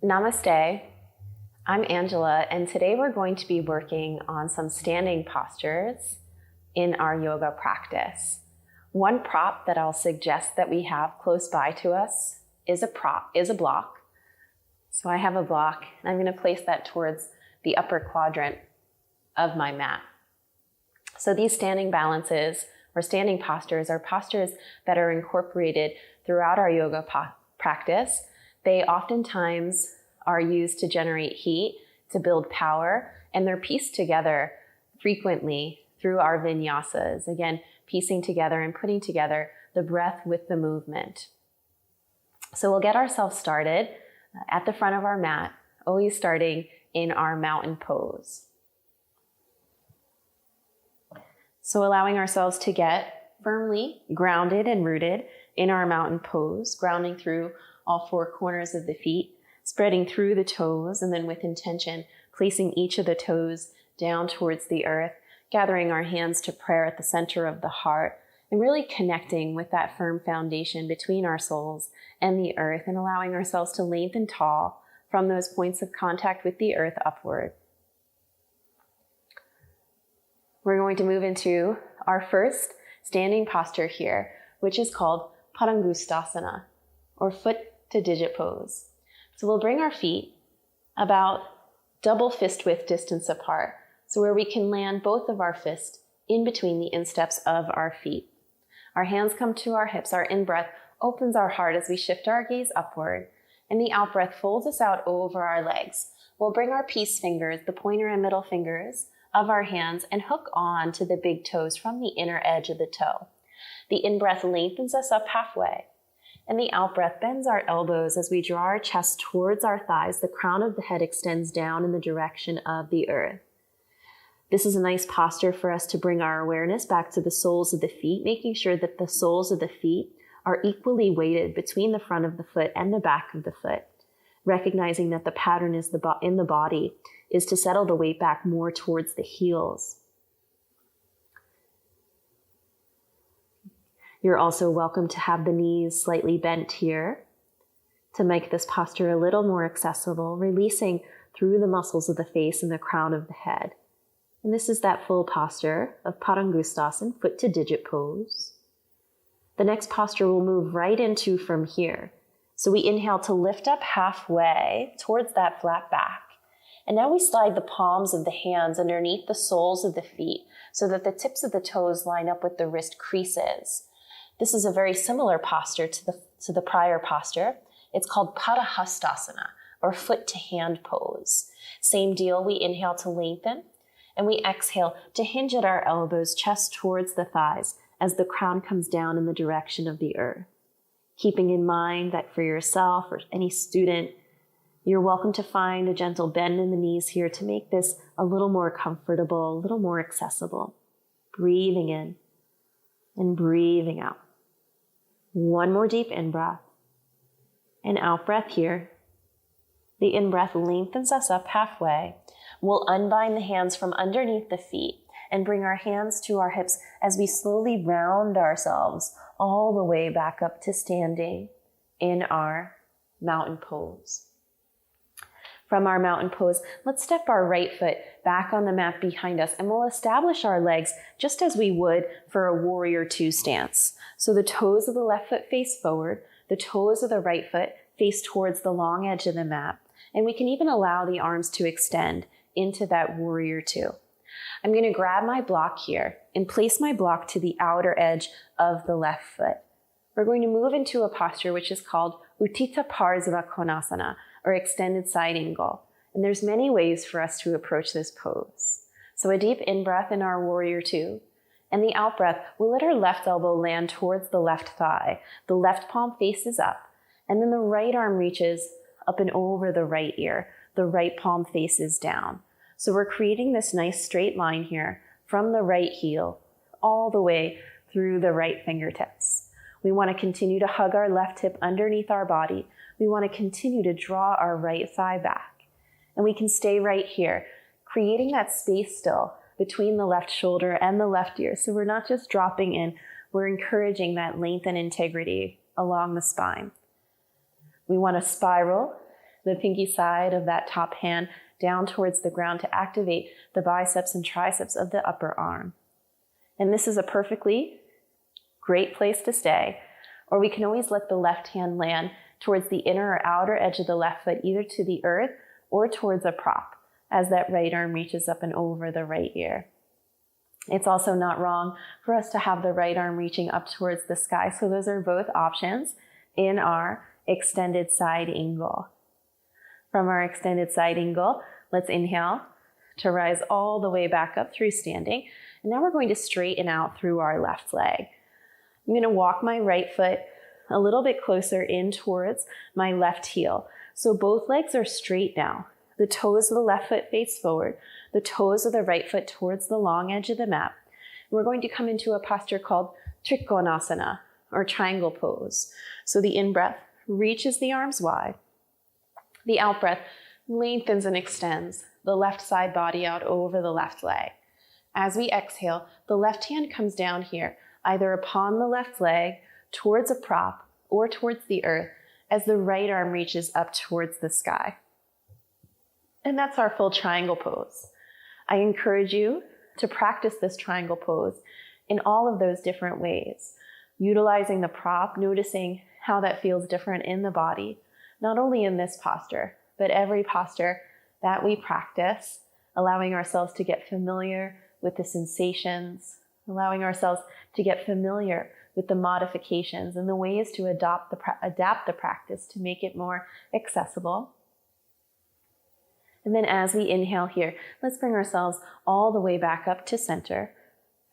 Namaste, I'm Angela, and today we're going to be working on some standing postures in our yoga practice. One prop that I'll suggest that we have close by to us is a block. So I have a block, and I'm going to place that towards the upper quadrant of my mat. So these standing balances or standing postures are postures that are incorporated throughout our yoga practice. They oftentimes are used to generate heat, to build power, and they're pieced together frequently through our vinyasas. Again, piecing together and putting together the breath with the movement. So we'll get ourselves started at the front of our mat, always starting in our mountain pose. So allowing ourselves to get firmly grounded and rooted in our mountain pose, grounding through all four corners of the feet, spreading through the toes, and then with intention, placing each of the toes down towards the earth, gathering our hands to prayer at the center of the heart, and really connecting with that firm foundation between our soles and the earth, and allowing ourselves to lengthen tall from those points of contact with the earth upward. We're going to move into our first standing posture here, which is called Paddottanasana, or foot to digit pose. So we'll bring our feet about double fist width distance apart, so where we can land both of our fists in between the insteps of our feet. Our hands come to our hips. Our in-breath opens our heart as we shift our gaze upward, and the out-breath folds us out over our legs. We'll bring our peace fingers, the pointer and middle fingers of our hands, and hook on to the big toes from the inner edge of the toe. The in-breath lengthens us up halfway, and the out-breath bends our elbows as we draw our chest towards our thighs. The crown of the head extends down in the direction of the earth. This is a nice posture for us to bring our awareness back to the soles of the feet, making sure that the soles of the feet are equally weighted between the front of the foot and the back of the foot, recognizing that the pattern is in the body is to settle the weight back more towards the heels. You're also welcome to have the knees slightly bent here to make this posture a little more accessible, releasing through the muscles of the face and the crown of the head. And this is that full posture of Paddottanasana, foot to digit pose. The next posture we'll move right into from here. So we inhale to lift up halfway towards that flat back. And now we slide the palms of the hands underneath the soles of the feet so that the tips of the toes line up with the wrist creases. This is a very similar posture to the prior posture. It's called Paddottanasana, or foot to hand pose. Same deal, we inhale to lengthen, and we exhale to hinge at our elbows, chest towards the thighs, as the crown comes down in the direction of the earth. Keeping in mind that for yourself or any student, you're welcome to find a gentle bend in the knees here to make this a little more comfortable, a little more accessible. Breathing in and breathing out. One more deep in-breath. And out-breath here. The in-breath lengthens us up halfway. We'll unbind the hands from underneath the feet and bring our hands to our hips as we slowly round ourselves all the way back up to standing in our mountain pose. From our mountain pose, let's step our right foot back on the mat behind us, and we'll establish our legs just as we would for a warrior two stance. So the toes of the left foot face forward, the toes of the right foot face towards the long edge of the mat, and we can even allow the arms to extend into that warrior two. I'm going to grab my block here and place my block to the outer edge of the left foot. We're going to move into a posture which is called Utthita Parsvakonasana, or extended side angle. And there's many ways for us to approach this pose. So a deep in-breath in our warrior two, and the out-breath, we'll let our left elbow land towards the left thigh. The left palm faces up, and then the right arm reaches up and over the right ear. The right palm faces down. So we're creating this nice straight line here from the right heel all the way through the right fingertips. We want to continue to hug our left hip underneath our body. We want to continue to draw our right thigh back. And we can stay right here, creating that space still between the left shoulder and the left ear. So we're not just dropping in, we're encouraging that length and integrity along the spine. We want to spiral the pinky side of that top hand down towards the ground to activate the biceps and triceps of the upper arm. And this is a perfectly great place to stay. Or we can always let the left hand land towards the inner or outer edge of the left foot, either to the earth or towards a prop, as that right arm reaches up and over the right ear. It's also not wrong for us to have the right arm reaching up towards the sky. So those are both options in our extended side angle. From our extended side angle, let's inhale to rise all the way back up through standing. And now we're going to straighten out through our left leg. I'm going to walk my right foot a little bit closer in towards my left heel. So both legs are straight now. The toes of the left foot face forward, the toes of the right foot towards the long edge of the mat. We're going to come into a posture called Trikonasana, or triangle pose. So the in-breath reaches the arms wide. The out-breath lengthens and extends the left side body out over the left leg. As we exhale, the left hand comes down here, either upon the left leg, towards a prop, or towards the earth, as the right arm reaches up towards the sky. And that's our full triangle pose. I encourage you to practice this triangle pose in all of those different ways, utilizing the prop, noticing how that feels different in the body, not only in this posture, but every posture that we practice, allowing ourselves to get familiar with the sensations, allowing ourselves to get familiar with the modifications and the ways to adapt the practice to make it more accessible. And then as we inhale here, let's bring ourselves all the way back up to center.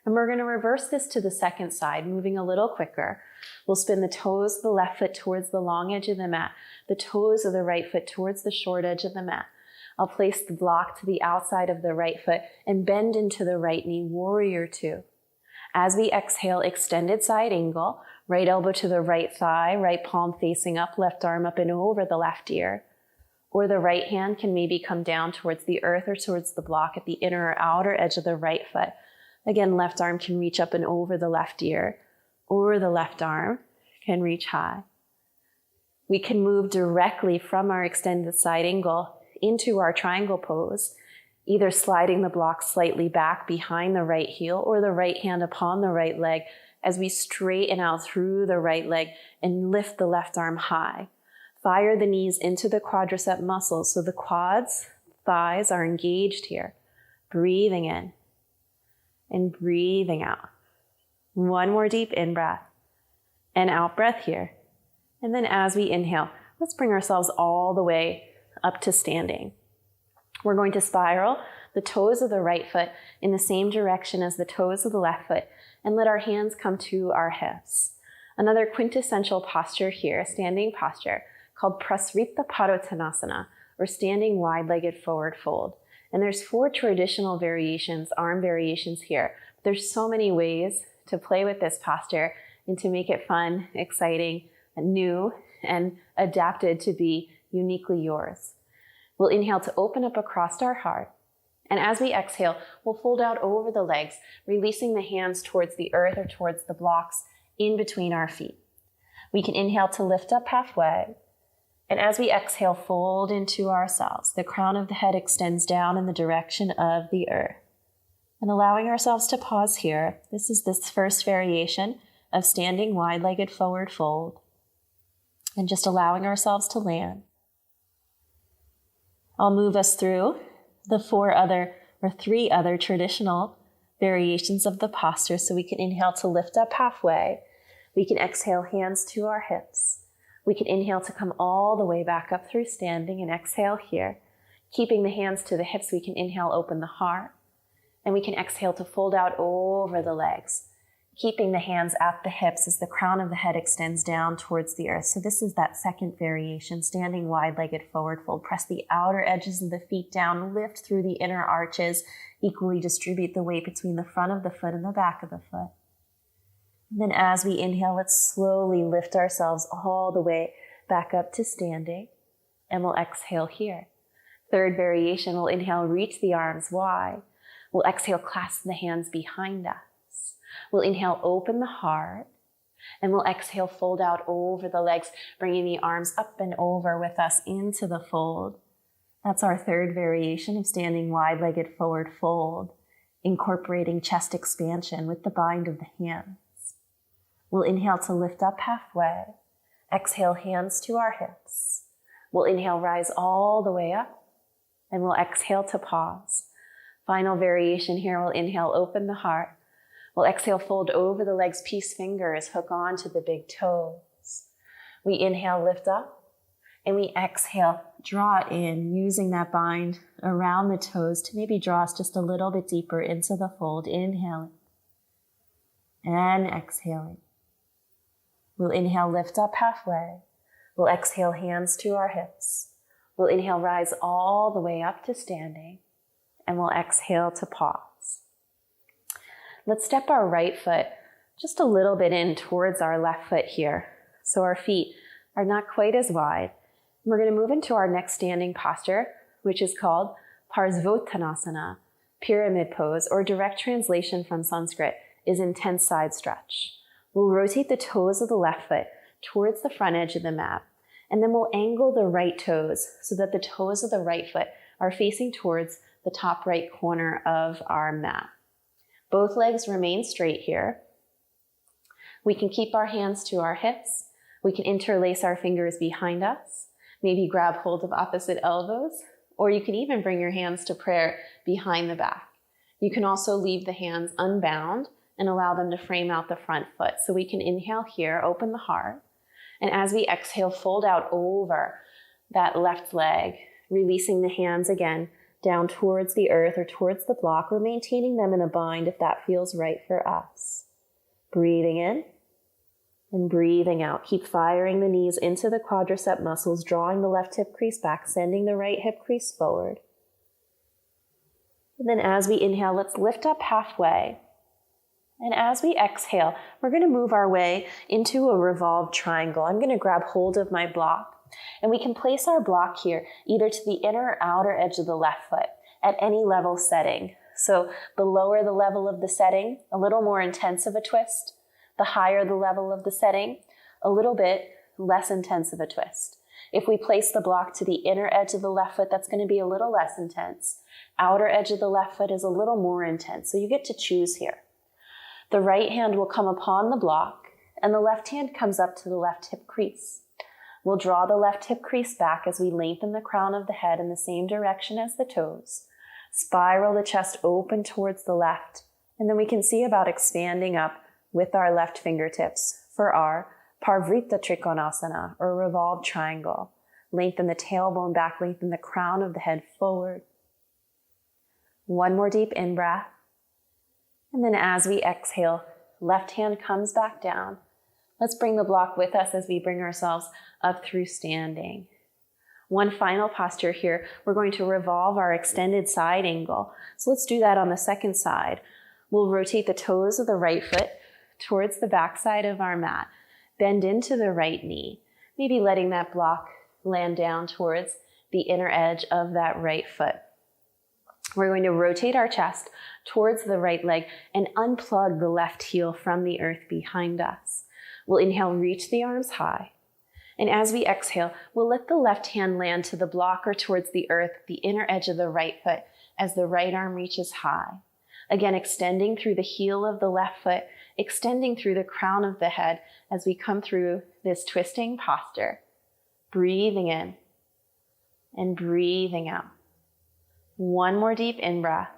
And we're going to reverse this to the second side, moving a little quicker. We'll spin the toes of the left foot towards the long edge of the mat, the toes of the right foot towards the short edge of the mat. I'll place the block to the outside of the right foot and bend into the right knee, warrior two. As we exhale, extended side angle, right elbow to the right thigh, right palm facing up, left arm up and over the left ear. Or the right hand can maybe come down towards the earth or towards the block at the inner or outer edge of the right foot. Again, left arm can reach up and over the left ear, or the left arm can reach high. We can move directly from our extended side angle into our triangle pose, either sliding the block slightly back behind the right heel or the right hand upon the right leg as we straighten out through the right leg and lift the left arm high. Fire the knees into the quadricep muscles so the quads, thighs are engaged here. Breathing in and breathing out. One more deep in-breath and out-breath here. And then as we inhale, let's bring ourselves all the way up to standing. We're going to spiral the toes of the right foot in the same direction as the toes of the left foot and let our hands come to our hips. Another quintessential posture here, a standing posture, called Prasarita Paddottanasana, or standing wide-legged forward fold. And there's 4 traditional variations, arm variations here. There's so many ways to play with this posture and to make it fun, exciting, new, and adapted to be uniquely yours. We'll inhale to open up across our heart. And as we exhale, we'll fold out over the legs, releasing the hands towards the earth or towards the blocks in between our feet. We can inhale to lift up halfway. And as we exhale, fold into ourselves. The crown of the head extends down in the direction of the earth. And allowing ourselves to pause here. This is this first variation of standing wide-legged forward fold. And just allowing ourselves to land. I'll move us through the 3 other traditional variations of the posture. So we can inhale to lift up halfway. We can exhale, hands to our hips. We can inhale to come all the way back up through standing and exhale here. Keeping the hands to the hips, we can inhale, open the heart. And we can exhale to fold out over the legs. Keeping the hands at the hips as the crown of the head extends down towards the earth. So this is that second variation, standing wide-legged forward fold. Press the outer edges of the feet down, lift through the inner arches, equally distribute the weight between the front of the foot and the back of the foot. And then as we inhale, let's slowly lift ourselves all the way back up to standing, and we'll exhale here. Third variation, we'll inhale, reach the arms wide. We'll exhale, clasp the hands behind us. We'll inhale, open the heart. And we'll exhale, fold out over the legs, bringing the arms up and over with us into the fold. That's our third variation of standing wide-legged forward fold, incorporating chest expansion with the bind of the hands. We'll inhale to lift up halfway. Exhale, hands to our hips. We'll inhale, rise all the way up, and we'll exhale to pause. Final variation here, we'll inhale, open the heart. We'll exhale, fold over the legs, peace fingers, hook on to the big toes. We inhale, lift up, and we exhale, draw it in, using that bind around the toes to maybe draw us just a little bit deeper into the fold. Inhaling and exhaling. We'll inhale, lift up halfway. We'll exhale, hands to our hips. We'll inhale, rise all the way up to standing, and we'll exhale to pause. Let's step our right foot just a little bit in towards our left foot here, so our feet are not quite as wide. We're going to move into our next standing posture, which is called Parsvakonasana, pyramid pose, or direct translation from Sanskrit is intense side stretch. We'll rotate the toes of the left foot towards the front edge of the mat, and then we'll angle the right toes so that the toes of the right foot are facing towards the top right corner of our mat. Both legs remain straight here. We can keep our hands to our hips. We can interlace our fingers behind us, maybe grab hold of opposite elbows, or you can even bring your hands to prayer behind the back. You can also leave the hands unbound and allow them to frame out the front foot. So we can inhale here, open the heart, and as we exhale, fold out over that left leg, releasing the hands again down towards the earth or towards the block, or maintaining them in a bind if that feels right for us. Breathing in and breathing out. Keep firing the knees into the quadricep muscles, drawing the left hip crease back, sending the right hip crease forward. And then as we inhale, let's lift up halfway. And as we exhale, we're going to move our way into a revolved triangle. I'm going to grab hold of my block, and we can place our block here either to the inner or outer edge of the left foot at any level setting. So the lower the level of the setting, a little more intense of a twist. The higher the level of the setting, a little bit less intense of a twist. If we place the block to the inner edge of the left foot, that's going to be a little less intense. Outer edge of the left foot is a little more intense, so you get to choose here. The right hand will come upon the block, and the left hand comes up to the left hip crease. We'll draw the left hip crease back as we lengthen the crown of the head in the same direction as the toes. Spiral the chest open towards the left, and then we can see about expanding up with our left fingertips for our Prasarita Trikonasana, or revolved triangle. Lengthen the tailbone back, lengthen the crown of the head forward. One more deep in-breath. And then as we exhale, left hand comes back down. Let's bring the block with us as we bring ourselves up through standing. One final posture here. We're going to revolve our extended side angle. So let's do that on the second side. We'll rotate the toes of the right foot towards the back side of our mat. Bend into the right knee, maybe letting that block land down towards the inner edge of that right foot. We're going to rotate our chest towards the right leg and unplug the left heel from the earth behind us. We'll inhale, reach the arms high. And as we exhale, we'll let the left hand land to the block or towards the earth, the inner edge of the right foot, as the right arm reaches high. Again, extending through the heel of the left foot, extending through the crown of the head as we come through this twisting posture. Breathing in and breathing out. One more deep in-breath.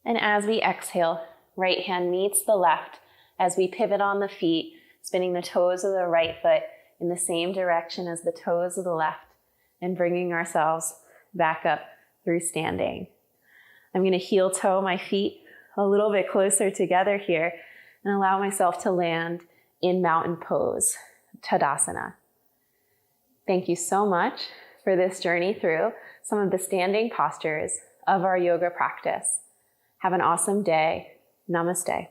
And as we exhale, right hand meets the left as we pivot on the feet, spinning the toes of the right foot in the same direction as the toes of the left, and bringing ourselves back up through standing. I'm going to heel toe my feet a little bit closer together here and allow myself to land in mountain pose, Tadasana. Thank you so much for this journey through some of the standing postures of our yoga practice. Have an awesome day. Namaste.